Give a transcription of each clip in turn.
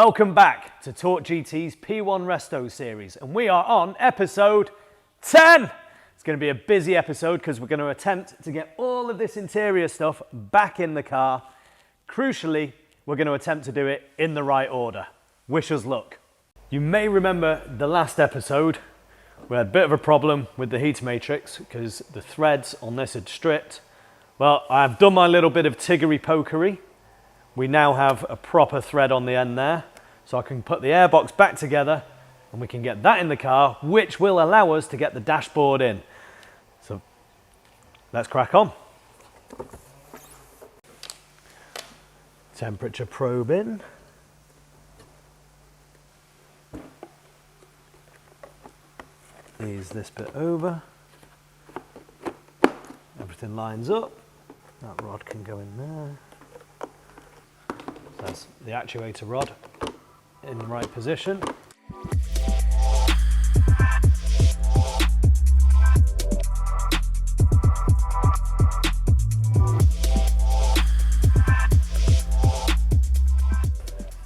Welcome back to Torque GT's P1 Resto series, and we are on episode 10. It's going to be a busy episode because we're going to attempt to get all of this interior stuff back in the car. Crucially, we're going to attempt to do it in the right order. Wish us luck. You may remember the last episode, we had a bit of a problem with the heater matrix because the threads on this had stripped. Well, I've done my little bit of tiggery-pokery. We now have a proper thread on the end there, so I can put the airbox back together and we can get that in the car, which will allow us to get the dashboard in. So let's crack on. Temperature probe in. Ease this bit over. Everything lines up. That rod can go in there. That's the actuator rod in the right position.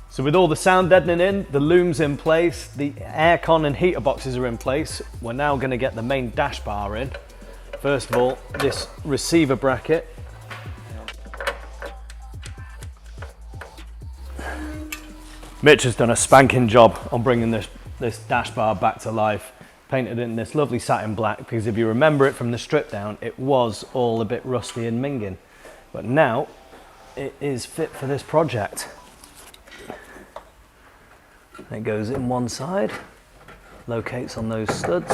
So with all the sound deadening in, the loom's in place, the aircon and heater boxes are in place, we're now going to get the main dash bar in. First of all, this receiver bracket. Mitch has done a spanking job on bringing this dash bar back to life. Painted it in this lovely satin black because if you remember it from the strip down, it was all a bit rusty and minging. But now it is fit for this project. It goes in one side, locates on those studs.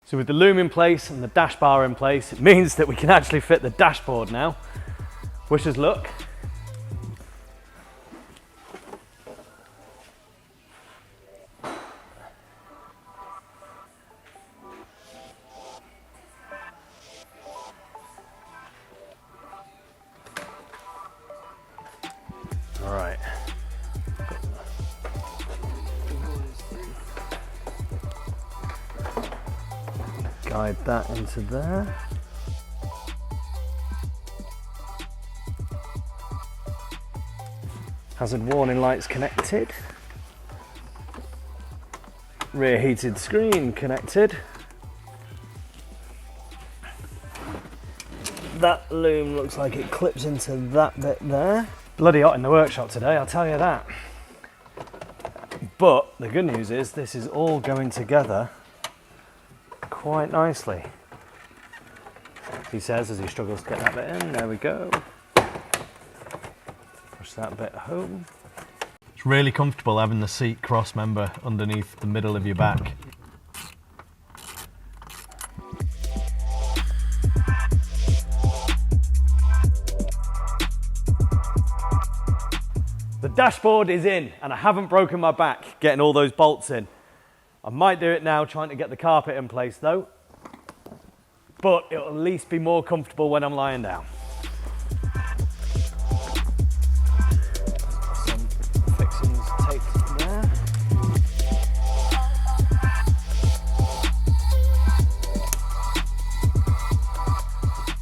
So with the loom in place and the dash bar in place, it means that we can actually fit the dashboard now. Wish us luck. All right. Guide that into there. Hazard warning lights connected. Rear heated screen connected. That loom looks like it clips into that bit there. Bloody hot in the workshop today, I'll tell you that. But the good news is this is all going together quite nicely, he says as he struggles to get that bit in. There we go. Push that bit home. It's really comfortable having the seat cross member underneath the middle of your back. The dashboard is in and I haven't broken my back getting all those bolts in. I might do it now trying to get the carpet in place though, but it'll at least be more comfortable when I'm lying down. Some fixings taped there.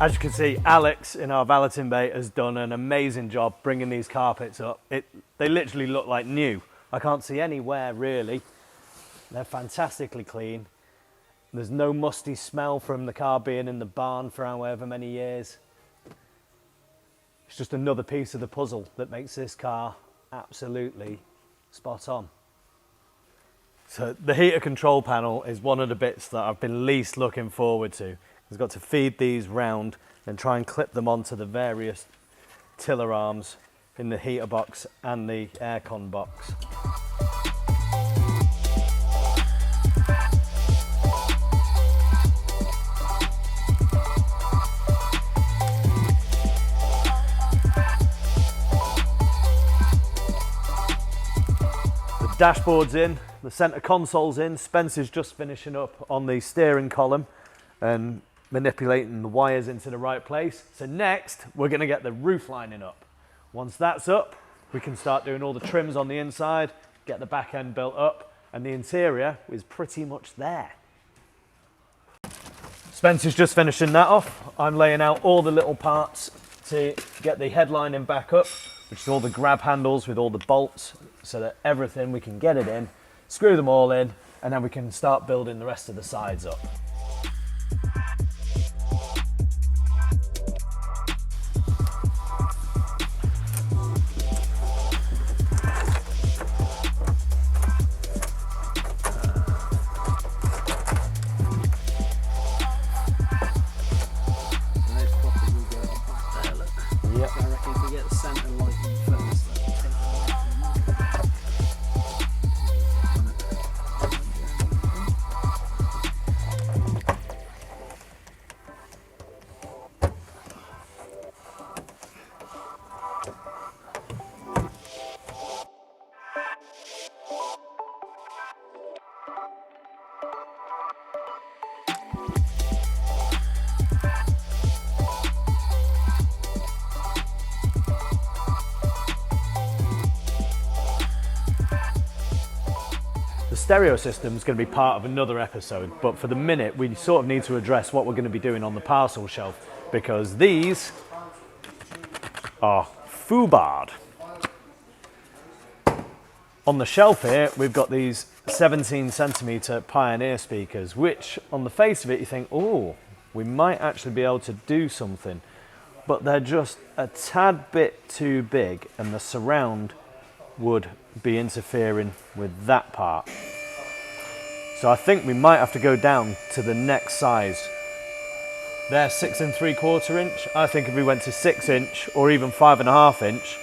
As you can see, Alex in our valeting bay has done an amazing job bringing these carpets up. They literally look like new. I can't see any wear really. They're fantastically clean. There's no musty smell from the car being in the barn for however many years. It's just another piece of the puzzle that makes this car absolutely spot on. So the heater control panel is one of the bits that I've been least looking forward to. I've got to feed these round and try and clip them onto the various tiller arms in the heater box and the aircon box. Dashboard's in, the centre console's in, Spencer's just finishing up on the steering column and manipulating the wires into the right place. So next, we're going to get the roof lining up. Once that's up, we can start doing all the trims on the inside, get the back end built up, and the interior is pretty much there. Spencer's just finishing that off. I'm laying out all the little parts to get the headlining back up, which is all the grab handles with all the bolts, so that everything, we can get it in, screw them all in, and then we can start building the rest of the sides up. The stereo system is going to be part of another episode, but for the minute we sort of need to address what we're going to be doing on the parcel shelf, because these are foobarred. On the shelf here we've got these 17cm Pioneer speakers, which on the face of it you think, oh, we might actually be able to do something, but they're just a tad bit too big and the surround would be interfering with that part. So I think we might have to go down to the next size. They're 6 3/4 inch. I think if we went to 6 inch or even 5.5 inch,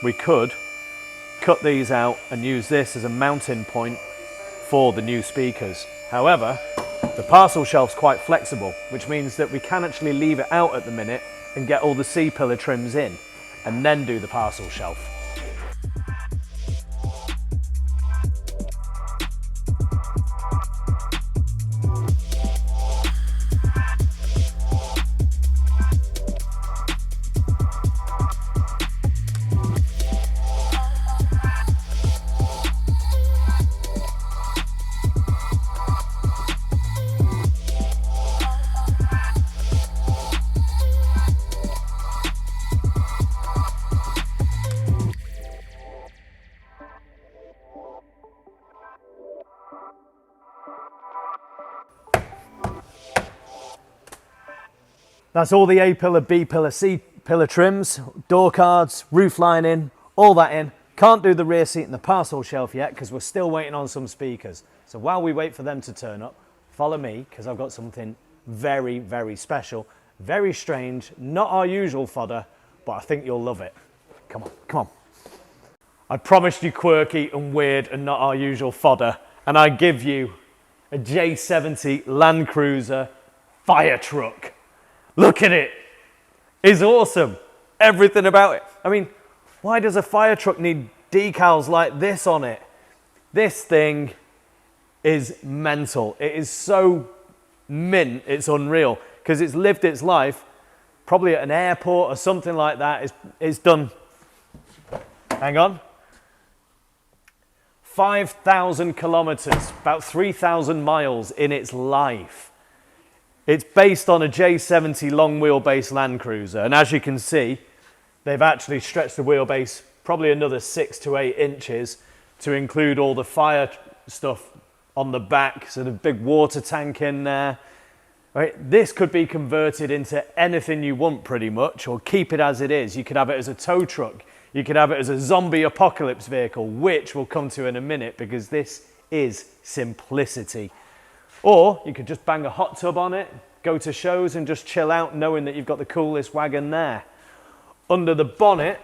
we could cut these out and use this as a mounting point for the new speakers. However, the parcel shelf's quite flexible, which means that we can actually leave it out at the minute and get all the C-pillar trims in and then do the parcel shelf. That's all the A-pillar, B-pillar, C-pillar trims, door cards, roof lining, all that in. Can't do the rear seat and the parcel shelf yet because we're still waiting on some speakers. So while we wait for them to turn up, follow me because I've got something very, very special, very strange, not our usual fodder, but I think you'll love it. Come on, come on. I promised you quirky and weird and not our usual fodder, and I give you a J70 Land Cruiser Fire Truck. Look at it. It's awesome. Everything about it. I mean, why does a fire truck need decals like this on it? This thing is mental. It is so mint, it's unreal, because it's lived its life probably at an airport or something like that. It's done, hang on, 5,000 kilometers, about 3,000 miles in its life. It's based on a J70 long wheelbase Land Cruiser, and as you can see, they've actually stretched the wheelbase probably another 6 to 8 inches to include all the fire stuff on the back, so the big water tank in there. Right? This could be converted into anything you want pretty much, or keep it as it is. You could have it as a tow truck, you could have it as a zombie apocalypse vehicle, which we'll come to in a minute because this is simplicity. Or you could just bang a hot tub on it, go to shows and just chill out knowing that you've got the coolest wagon there. Under the bonnet,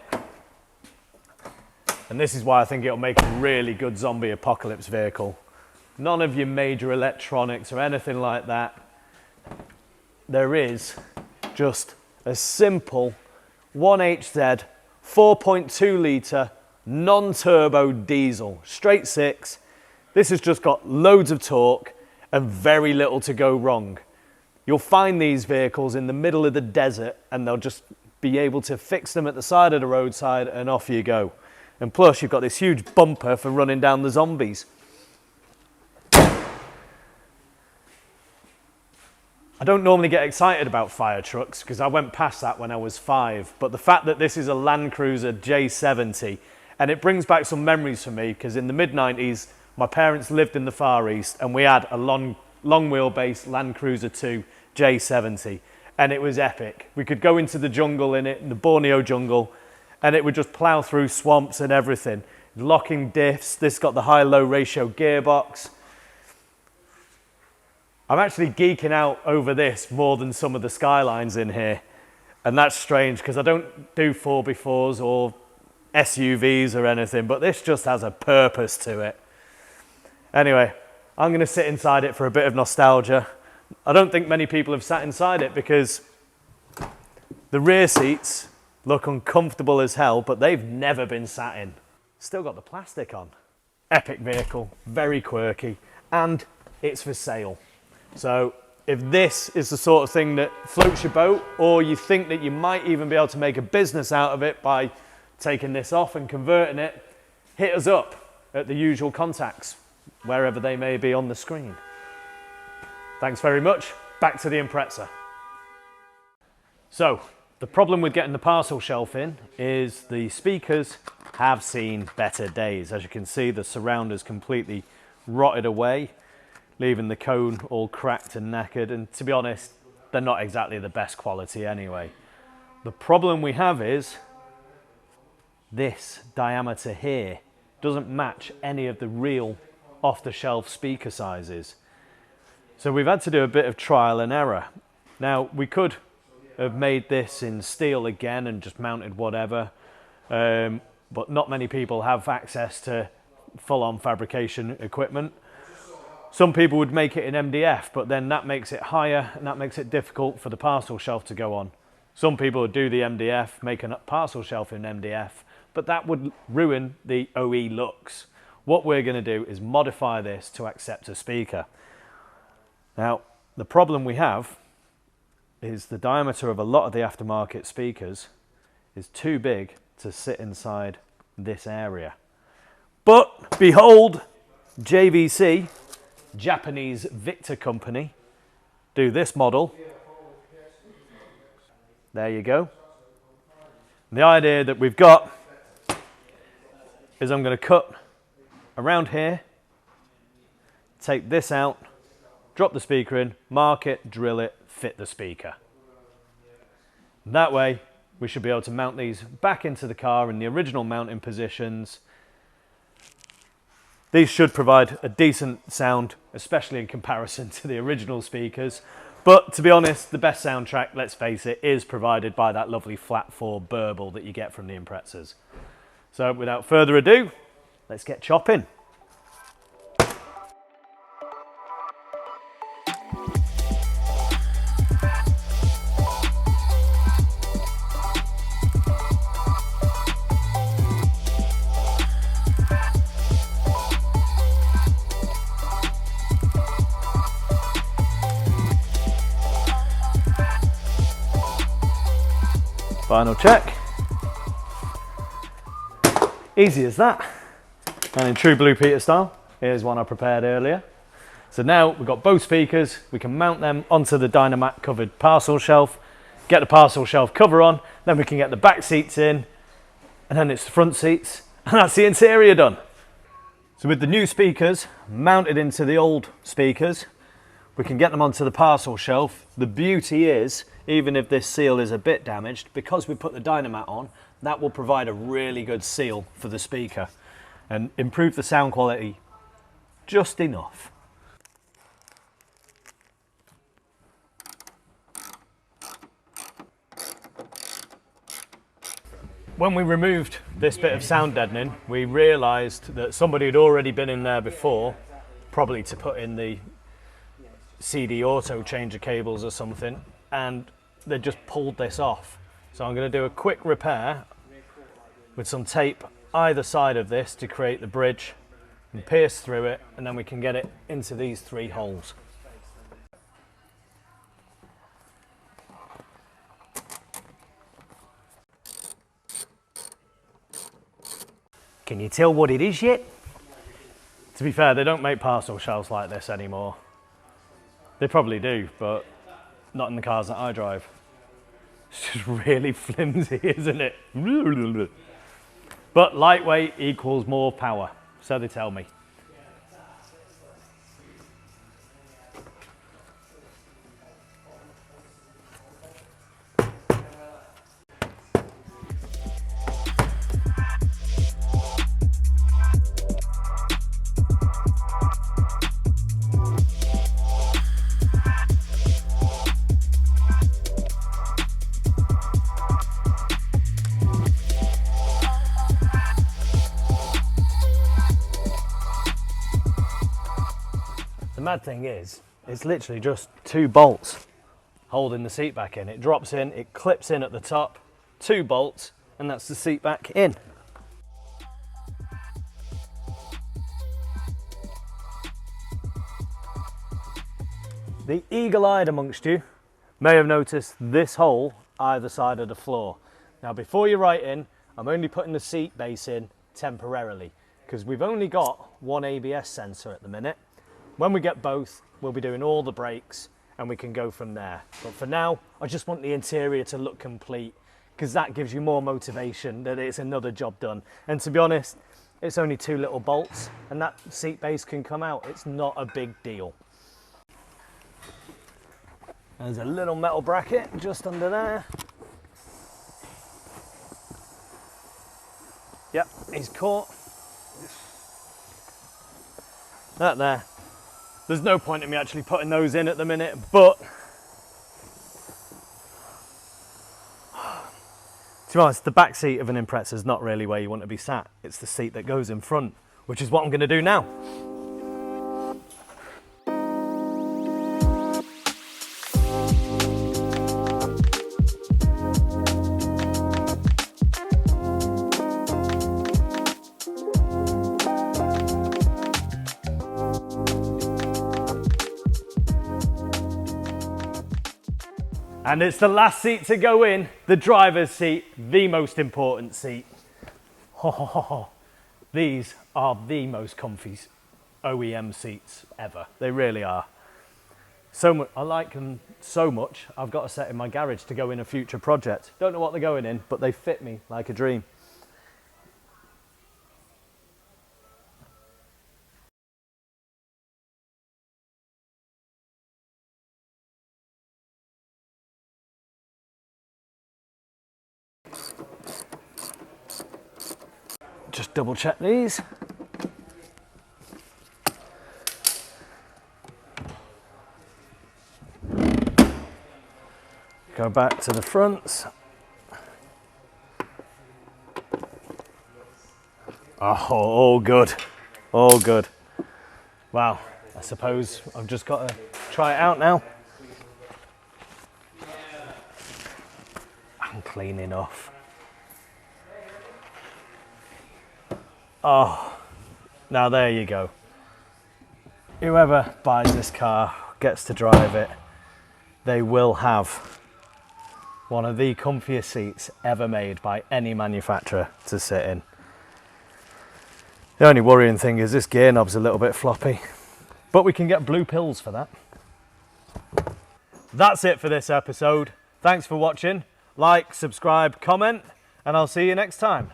and this is why I think it'll make a really good zombie apocalypse vehicle. None of your major electronics or anything like that. There is just a simple 1HZ 4.2 litre non-turbo diesel, straight six. This has just got loads of torque and very little to go wrong. You'll find these vehicles in the middle of the desert and they'll just be able to fix them at the side of the roadside and off you go. And plus you've got this huge bumper for running down the zombies. I I don't normally get excited about fire trucks because I went past that when I was 5, but the fact that this is a Land Cruiser J70, and it brings back some memories for me because in the mid-90s my parents lived in the Far East and we had a long wheelbase Land Cruiser 2 J70, and it was epic. We could go into the jungle in it, the Borneo jungle, and it would just plough through swamps and everything. Locking diffs, this got the high-low ratio gearbox. I'm actually geeking out over this more than some of the Skylines in here. And that's strange because I don't do 4x4s or SUVs or anything, but this just has a purpose to it. Anyway, I'm going to sit inside it for a bit of nostalgia. I don't think many people have sat inside it because the rear seats look uncomfortable as hell, but they've never been sat in. Still got the plastic on. Epic vehicle, very quirky, and it's for sale. So if this is the sort of thing that floats your boat, or you think that you might even be able to make a business out of it by taking this off and converting it, hit us up at the usual contacts, wherever they may be on the screen. Thanks very much. Back to the Impreza. So the problem with getting the parcel shelf in is the speakers have seen better days. As you can see, the surround is completely rotted away, leaving the cone all cracked and knackered, and to be honest, they're not exactly the best quality anyway. The problem we have is this diameter here doesn't match any of the real off-the-shelf speaker sizes. So we've had to do a bit of trial and error. Now, we could have made this in steel again and just mounted whatever, but not many people have access to full-on fabrication equipment. Some people would make it in MDF, but then that makes it higher and that makes it difficult for the parcel shelf to go on. Some people would do the MDF, make a parcel shelf in MDF, but that would ruin the OE looks. What we're going to do is modify this to accept a speaker. Now, the problem we have is the diameter of a lot of the aftermarket speakers is too big to sit inside this area. But behold, JVC, Japanese Victor company, do this model. There you go. And the idea that we've got is I'm going to cut around here, take this out, drop the speaker in, mark it, drill it, fit the speaker. That way we should be able to mount these back into the car in the original mounting positions. These should provide a decent sound, especially in comparison to the original speakers. But to be honest, the best soundtrack, let's face it, is provided by that lovely flat 4 burble that you get from the Imprezas. So without further ado, let's get chopping. Final check. Easy as that. And in true Blue Peter style, here's one I prepared earlier. So now we've got both speakers, we can mount them onto the Dynamat covered parcel shelf, get the parcel shelf cover on, then we can get the back seats in, and then it's the front seats, and that's the interior done. So with the new speakers mounted into the old speakers, we can get them onto the parcel shelf. The beauty is, even if this seal is a bit damaged, because we put the Dynamat on, that will provide a really good seal for the speaker and improve the sound quality just enough. When we removed this bit of sound deadening, we realised that somebody had already been in there before, probably to put in the CD auto changer cables or something, and they just pulled this off. So I'm going to do a quick repair with some tape either side of this to create the bridge and pierce through it, and then we can get it into these 3 holes. Can you tell what it is yet? To be fair, they don't make parcel shelves like this anymore. They probably do, but Not in the cars that I drive. It's just really flimsy, isn't it? But lightweight equals more power, so they tell me. The mad thing is, it's literally just 2 bolts holding the seat back in. It drops in, it clips in at the top, 2 bolts, and that's the seat back in. The eagle-eyed amongst you may have noticed this hole either side of the floor. Now before you write in, I'm only putting the seat base in temporarily because we've only got one ABS sensor at the minute. When we get both, we'll be doing all the brakes and we can go from there. But for now, I just want the interior to look complete because that gives you more motivation that it's another job done. And to be honest, it's only 2 little bolts and that seat base can come out. It's not a big deal. There's a little metal bracket just under there. Yep, he's caught. That there. There's no point in me actually putting those in at the minute, but to be honest, the back seat of an Impreza is not really where you want to be sat. It's the seat that goes in front, which is what I'm going to do now. And it's the last seat to go in, the driver's seat, the most important seat. These are the most comfy OEM seats ever. They really are. I like them so much, I've got a set in my garage to go in a future project. Don't know what they're going in, but they fit me like a dream. Just double check these. Go back to the fronts. Oh, all good, all good. Wow, I suppose I've just got to try it out now. I'm cleaning off. Oh, now there you go. Whoever buys this car, gets to drive it, they will have one of the comfiest seats ever made by any manufacturer to sit in. The only worrying thing is this gear knob's a little bit floppy, but we can get blue pills for that. That's it for this episode. Thanks for watching. Like, subscribe, comment, and I'll see you next time.